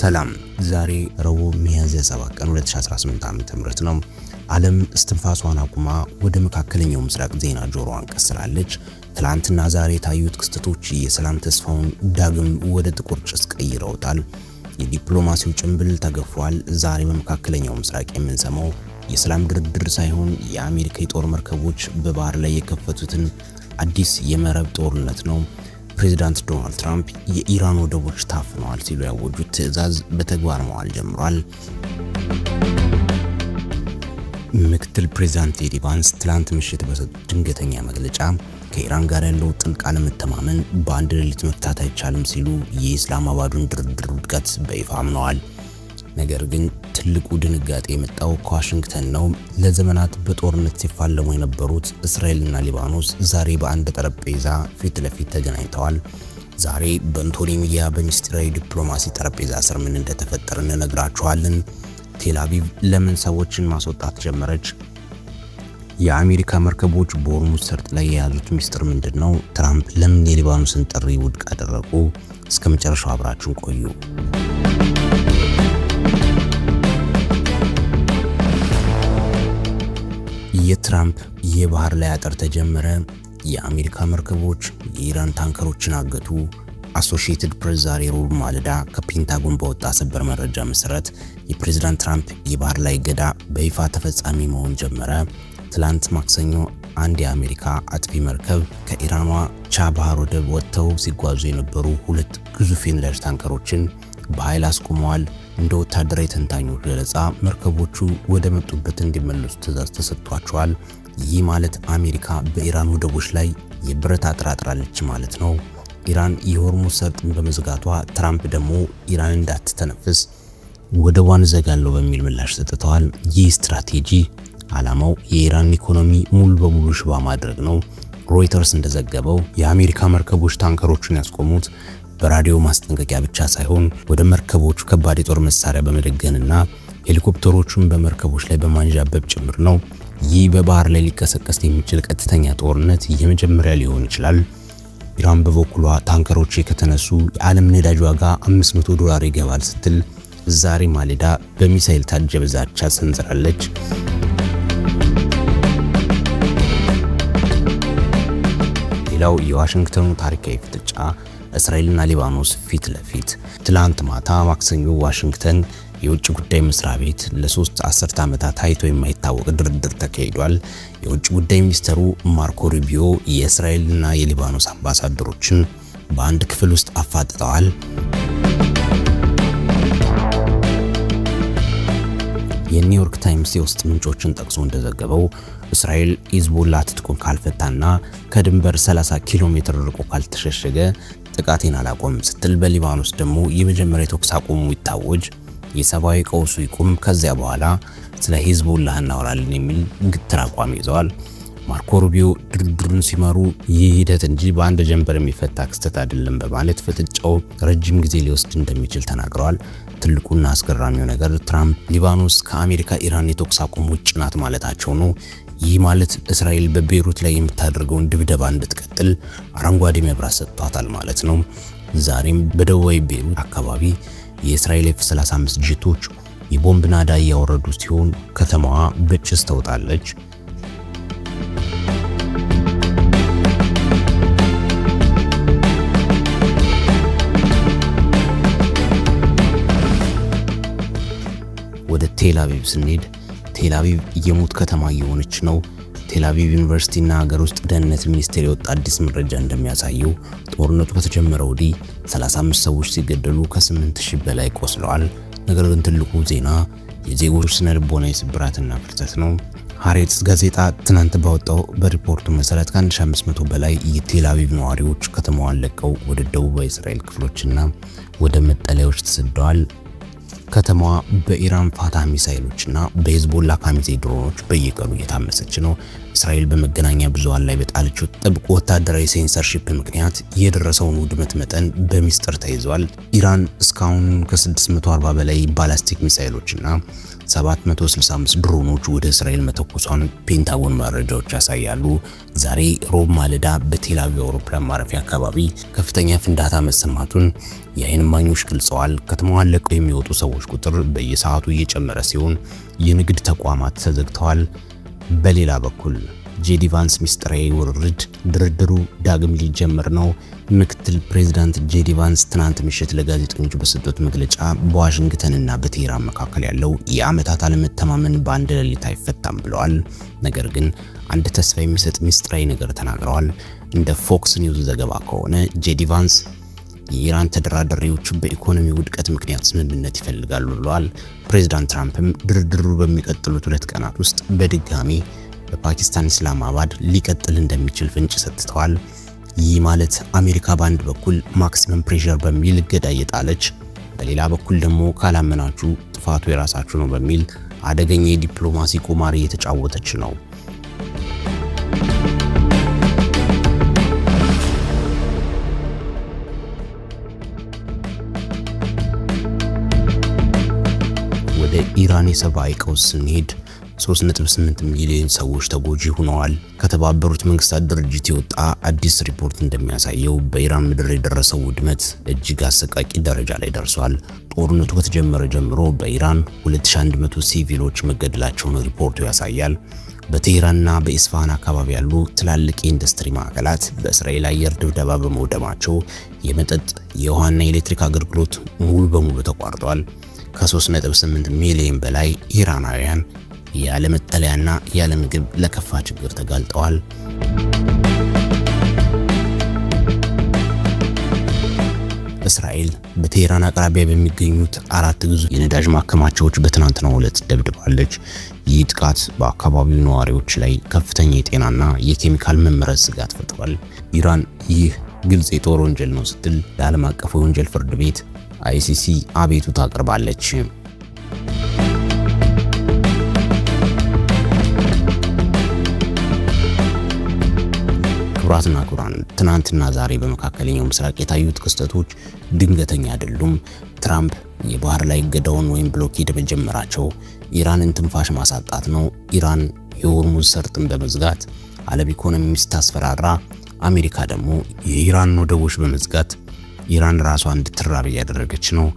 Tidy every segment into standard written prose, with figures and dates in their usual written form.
ሰላም ዛሬ ረቡዕ ሚያዝያ 7 ቀን 2018 ዓ.ም ነው። ዓለም እስትንፋሷን አቁማ ወደ መካከለኛው ምስራቅ ዜና ጆሮዋን ቀስራለች። ትላንትና ዛሬ የታዩት ክስተቶች የሰላም ተስፋውን ዳግም ወደ ጥቁር ጭስ ቀይረውታል። የዲፕሎማሲው ጭንብል ተገፏል። ዛሬ በመካከለኛው ምስራቅ የምንሰማው የሰላም ድርድር ሳይሆን የአሜሪካ የጦር መርከቦች በባህር ላይ የከፈቱትን አዲስ የመረብ ጦርነት ነው። ፕሬዚዳንት ዶናልድ ትራምፕ የኢራን ወደቦች ታፍነዋል ሲሉ ያወጁት ትዕዛዝ በተግባር መዋል ጀምሯል። ምክትል ፕሬዚዳንት ጄዲ ቫንስ ትላንት ምሽት በሰጡት ድንገተኛ መግለጫ ከኢራን ጋር ያለው ጥልቅ አለመተማመን በአንድ ሌሊት መፍታት አይቻልም ሲሉ የኢስላማባዱን ድርድር ውድቀት በይፋ አምነዋል። ነገር ግን ትልቁ ድንጋጤ የመጣው ከዋሽንግተን ነው። ለዘመናት በጦርነት ሲፋለሙ የነበሩት እስራኤልና ሊባኖስ ዛሬ በአንድ ጠረጴዛ ፊት ለፊት ተገናኝተዋል። ዛሬ በአንቶኒሚያ በሚስጥራዊ ዲፕሎማሲ ጠረጴዛ ስር ምን እንደተፈጠረ እንነግራችኋለን። ቴል አቪቭ ለምን ሰዎችን ማስወጣት ጀመረች? የአሜሪካ መርከቦች በሆርሙዝ ሰርጥ ላይ የያዙት ሚስጥር ምንድነው? ትራምፕ ለምን የሊባኖስን ጥሪ ውድቅ አደረጉ? እስከ መጨረሻው አብራችሁን ቆዩ። የትራምፕ የባህር ላይ አጥር ተጀመረ። የአሜሪካ መርከቦች የኢራን ታንከሮችን አገቱ። አሶሺየትድ ፕሬስ ዛሬ ረቡዕ ማለዳ ከፔንታጎን በወጣ ሰበር መረጃ መሰረት የፕሬዝዳንት ትራምፕ የባህር ላይ እገዳ በይፋ ተፈጻሚ መሆን ጀመረ። ትላንት ማክሰኞ አንድ የአሜሪካ አጥፊ መርከብ ከኢራኗ ቻ ባህር ወደብ ወጥተው ሲጓዙ የነበሩ ሁለት ግዙፍ የነዳጅ ታንከሮችን በኃይል አስቆመዋል። እንደ ወታደራዊ ተንታኞች ገለጻ መርከቦቹ ወደ መጡበት እንዲመለሱ ትዕዛዝ ተሰጥቷቸዋል። ይህ ማለት አሜሪካ በኢራን ወደቦች ላይ የብረት አጥር አጥራለች ማለት ነው። ኢራን የሆርሙዝ ሰርጥን በመዝጋቷ ትራምፕ ደግሞ ኢራን እንዳትተነፍስ ወደቧን ዘጋለሁ በሚል ምላሽ ሰጥተዋል። ይህ ስትራቴጂ ዓላማው የኢራን ኢኮኖሚ ሙሉ በሙሉ ሽባ ማድረግ ነው። ሮይተርስ እንደዘገበው የአሜሪካ መርከቦች ታንከሮችን ያስቆሙት በራዲዮ ማስጠንቀቂያ ብቻ ሳይሆን ወደ መርከቦቹ ከባድ የጦር መሳሪያ በመደገንና ሄሊኮፕተሮቹን በመርከቦች ላይ በማንዣበብ ጭምር ነው። ይህ በባህር ላይ ሊቀሰቀስ የሚችል ቀጥተኛ ጦርነት የመጀመሪያ ሊሆን ይችላል። ኢራን በበኩሏ ታንከሮች ከተነሱ የዓለም ነዳጅ ዋጋ $500 ይገባል ስትል ዛሬ ማለዳ በሚሳኤል ታጀበ ዛቻ ሰንዝራለች። ሌላው የዋሽንግተኑ ታሪካዊ ፍጥጫ እስራኤልና ሊባኖስ ፊት ለፊት። ትላንት ማታ ማክሰኞ ዋሽንግተን የውጭ ጉዳይ መስሪያ ቤት ለሶስት አስርት ዓመታት ታይቶ የማይታወቅ ድርድር ተካሂዷል። የውጭ ጉዳይ ሚኒስትሩ ማርኮ ሩቢዮ የእስራኤልና የሊባኖስ አምባሳደሮችን በአንድ ክፍል ውስጥ አፋጥጠዋል። የኒውዮርክ ታይምስ የውስጥ ምንጮችን ጠቅሶ እንደዘገበው እስራኤል ሂዝቦላ ትጥቁን ካልፈታና ከድንበር 30 ኪሎ ሜትር ርቆ ካልተሸሸገ ጥቃቴን አላቆም ስትል፣ በሊባኖስ ደግሞ የመጀመሪያ ተኩስ አቁሙ ይታወጅ፣ የሰብአዊ ቀውሱ ይቁም፣ ከዚያ በኋላ ስለ ሂዝቦላ እናወራለን የሚል ግትር አቋም ይዘዋል። ማርኮ ሩቢዮ ድርድሩን ሲመሩ ይህ ሂደት እንጂ በአንድ ጀንበር የሚፈታ ክስተት አይደለም በማለት ፍጥጫው ረጅም ጊዜ ሊወስድ እንደሚችል ተናግረዋል። ትልቁና አስገራሚው ነገር ትራምፕ ሊባኖስ ከአሜሪካ ኢራን የተኩስ አቁም ውጭ ናት ማለታቸው ነው። ይህ ማለት እስራኤል በቤይሩት ላይ የምታደርገውን ድብደባ እንድትቀጥል አረንጓዴ መብራት ሰጥቷታል ማለት ነው። ዛሬም በደቡባዊ ቤይሩት አካባቢ የእስራኤል F-35 ጄቶች የቦምብ ናዳ እያወረዱ ሲሆን ከተማዋ በጭስ ተውጣለች። ወደ ቴል አቪቭ ስንሄድ ቴል አቪቭ የሞት ከተማ እየሆነች ነው። ቴል አቪቭ ዩኒቨርሲቲና ሀገር ውስጥ ደህንነት ሚኒስቴር የወጣ አዲስ መረጃ እንደሚያሳየው ጦርነቱ ከተጀመረ ወዲህ 35 ሰዎች ሲገደሉ ከ8000 በላይ ቆስለዋል። ነገር ግን ትልቁ ዜና የዜጎች ስነ ልቦናዊ ስብራትና ፍርሰት ነው። ሃሬትስ ጋዜጣ ትናንት ባወጣው በሪፖርቱ መሰረት ከ1500 በላይ የቴል አቪቭ ነዋሪዎች ከተማዋን ለቀው ወደ ደቡባዊ እስራኤል ክፍሎችና ወደ መጠለያዎች ተሰደዋል። ከተማዋ በኢራን ፋታ ሚሳኤሎችና በሂዝቦላ ካሚዜ ድሮኖች በየቀኑ እየታመሰች ነው። እስራኤል በመገናኛ ብዙሃን ላይ በጣለችው ጥብቅ ወታደራዊ ሴንሰርሺፕ ምክንያት የደረሰውን ውድመት መጠን በሚስጥር ተይዟል። ኢራን እስካሁን ከ640 በላይ ባላስቲክ ሚሳኤሎችና 765 ድሮኖች ወደ እስራኤል መተኮሷን ፔንታጎን መረጃዎች ያሳያሉ። ዛሬ ሮብ ማለዳ በቴል አቪቭ አውሮፕላን ማረፊያ አካባቢ ከፍተኛ ፍንዳታ መሰማቱን የዓይን እማኞች ገልጸዋል። ከተማዋን ለቀው የሚወጡ ሰዎች ቁጥር በየሰዓቱ እየጨመረ ሲሆን የንግድ ተቋማት ተዘግተዋል። በሌላ በኩል ጄዲ ቫንስ ሚስጥራዊ ውርርድ ድርድሩ ዳግም ሊጀምር ነው። ምክትል ፕሬዝዳንት ጄዲ ቫንስ ትናንት ምሽት ለጋዜጠኞች በሰጡት መግለጫ በዋሽንግተንና በቴህራን መካከል ያለው የዓመታት አለመተማመን በአንድ ሌሊት አይፈታም ብለዋል። ነገር ግን አንድ ተስፋ የሚሰጥ ሚስጥራዊ ነገር ተናግረዋል። እንደ ፎክስ ኒውስ ዘገባ ከሆነ ጄዲ ቫንስ የኢራን ተደራዳሪዎች በኢኮኖሚ ውድቀት ምክንያት ስምምነት ይፈልጋሉ ብለዋል። ፕሬዝዳንት ትራምፕም ድርድሩ በሚቀጥሉት 2 ቀናት ውስጥ በድጋሚ በፓኪስታን ኢስላማባድ ሊቀጥል እንደሚችል ፍንጭ ሰጥተዋል። ይህ ማለት አሜሪካ በአንድ በኩል ማክሲመም ፕሬሸር በሚል እገዳ እየጣለች፣ በሌላ በኩል ደግሞ ካላመናችሁ ጥፋቱ የራሳችሁ ነው በሚል አደገኛ የዲፕሎማሲ ቁማር እየተጫወተች ነው። ወደ ኢራን የሰብአዊ ቀውስ ስንሄድ 3.8 ሚሊዮን ሰዎች ተጎጂ ሆነዋል። ከተባበሩት መንግስታት ድርጅት የወጣ አዲስ ሪፖርት እንደሚያሳየው በኢራን ምድር የደረሰው ውድመት እጅግ አሰቃቂ ደረጃ ላይ ደርሷል። ጦርነቱ ከተጀመረ ጀምሮ በኢራን 2100 ሲቪሎች መገደላቸውን ሪፖርቱ ያሳያል። በቴህራንና በኢስፋሃን አካባቢ ያሉ ትላልቅ የኢንዱስትሪ ማዕከላት በእስራኤል አየር ድብደባ በመውደማቸው የመጠጥ የውሃና የኤሌክትሪክ አገልግሎት ሙሉ በሙሉ ተቋርጧል። ከ3.8 ሚሊዮን በላይ ኢራናውያን ያለ መጠለያና ያለ ምግብ ለከፋ ችግር ተጋልጠዋል። እስራኤል በቴህራን አቅራቢያ በሚገኙት 4 ግዙፍ የነዳጅ ማከማቻዎች በትናንትናው ዕለት ደብድባለች። ይህ ጥቃት በአካባቢው ነዋሪዎች ላይ ከፍተኛ የጤናና የኬሚካል መመረዝ ስጋት ፈጥሯል። ኢራን ይህ ግልጽ የጦር ወንጀል ነው ስትል ለዓለም አቀፉ የወንጀል ፍርድ ቤት ICC አቤቱታ አቅርባለች። ክቡራትና ክቡራን፣ ትናንትና ዛሬ በመካከለኛው ምስራቅ የታዩት ክስተቶች ድንገተኛ አይደሉም። ትራምፕ የባህር ላይ እገዳውን ወይም ብሎኬድ መጀመራቸው ኢራንን ትንፋሽ ማሳጣት ነው። ኢራን የሆርሙዝ ሰርጥን በመዝጋት ዓለም ኢኮኖሚ ስታስፈራራ፣ አሜሪካ ደግሞ የኢራን ወደቦች በመዝጋት ኢራን ራሷ እንድትራብ እያደረገች ነው።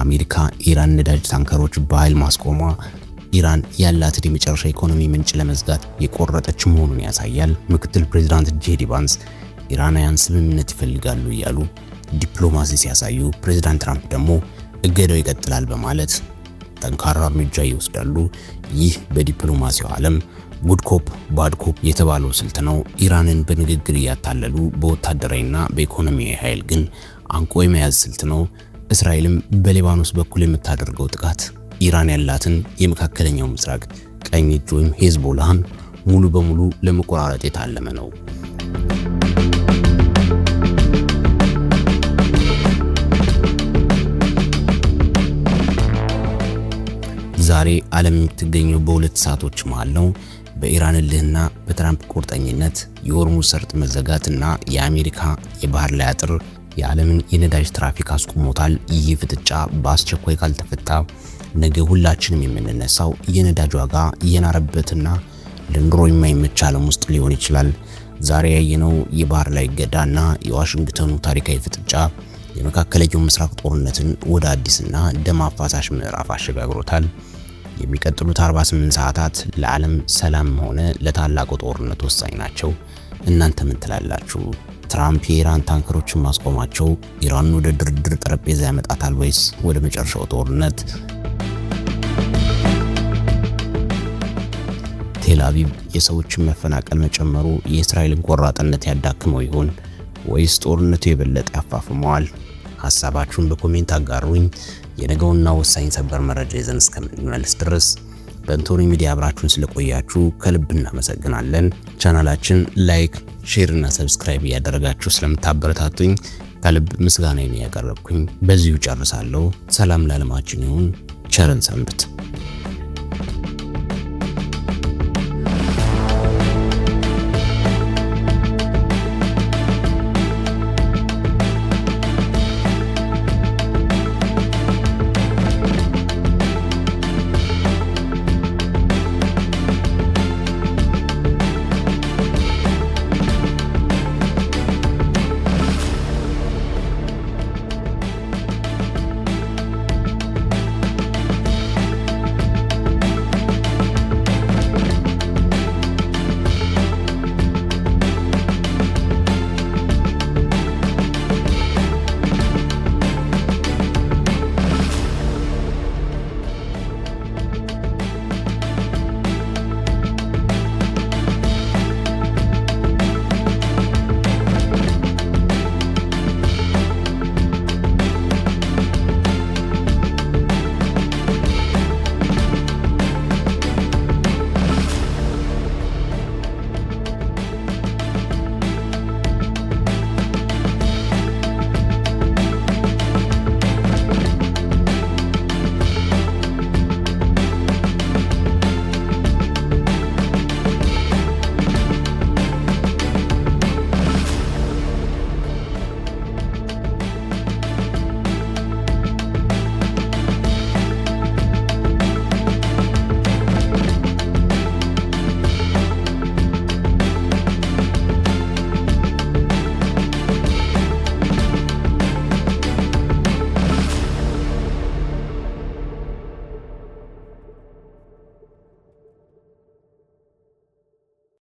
አሜሪካ ኢራን ነዳጅ ታንከሮች በኃይል ማስቆሟ ኢራን ያላትን የመጨረሻ ኢኮኖሚ ምንጭ ለመዝጋት የቆረጠች መሆኑን ያሳያል። ምክትል ፕሬዝዳንት ጄዲ ቫንስ ኢራናውያን ስምምነት ይፈልጋሉ እያሉ ዲፕሎማሲ ሲያሳዩ፣ ፕሬዝዳንት ትራምፕ ደግሞ እገዳው ይቀጥላል በማለት ጠንካራ እርምጃ ይወስዳሉ። ይህ በዲፕሎማሲው ዓለም ጉድ ኮፕ ባድ ኮፕ የተባለው ስልት ነው። ኢራንን በንግግር እያታለሉ በወታደራዊና በኢኮኖሚያዊ ኃይል ግን አንቆ የመያዝ ስልት ነው። እስራኤልም በሊባኖስ በኩል የምታደርገው ጥቃት ኢራን ያላትን የመካከለኛው ምስራቅ ቀኝ እጅ ወይም ሄዝቦላህን ሙሉ በሙሉ ለመቆራረጥ የታለመ ነው። ዛሬ ዓለም የምትገኘው በሁለት እሳቶች መሃል ነው። በኢራን እልህና በትራምፕ ቁርጠኝነት የሆርሙዝ ሰርጥ መዘጋትና የአሜሪካ የባህር ላይ አጥር የዓለምን የነዳጅ ትራፊክ አስቆሞታል። ይህ ፍጥጫ በአስቸኳይ ካልተፈታ ነገ ሁላችንም የምንነሳው የነዳጅ ዋጋ እየናረበትና ለኑሮ የማይመች ዓለም ውስጥ ሊሆን ይችላል። ዛሬ ያየነው የባህር ላይ እገዳና የዋሽንግተኑ ታሪካዊ ፍጥጫ የመካከለኛው ምስራቅ ጦርነትን ወደ አዲስና ደም አፋሳሽ ምዕራፍ አሸጋግሮታል። የሚቀጥሉት 48 ሰዓታት ለዓለም ሰላም ሆነ ለታላቁ ጦርነት ወሳኝ ናቸው። እናንተ ምን ትላላችሁ? ትራምፕ የኢራን ታንከሮችን ማስቆማቸው ኢራንን ወደ ድርድር ጠረጴዛ ያመጣታል ወይስ ወደ መጨረሻው ጦርነት? ቴል አቪቭ የሰዎችን መፈናቀል መጨመሩ የእስራኤልን ቆራጥነት ያዳክመው ይሆን ወይስ ጦርነቱ የበለጠ ያፋፍመዋል? ሐሳባችሁን በኮሜንት አጋሩኝ። የነገውና ወሳኝ ሰበር መረጃ ይዘን እስከምንመለስ ድረስ በእንቶኒ ሚዲያ አብራችሁን ስለቆያችሁ ከልብ እናመሰግናለን። ቻናላችን ላይክ፣ ሼር እና ሰብስክራይብ እያደረጋችሁ ስለምታበረታቱኝ ከልብ ምስጋናዬን ያቀረብኩኝ በዚሁ ጨርሳለሁ። ሰላም ለዓለማችን ይሁን። ቸርን ሰንብት።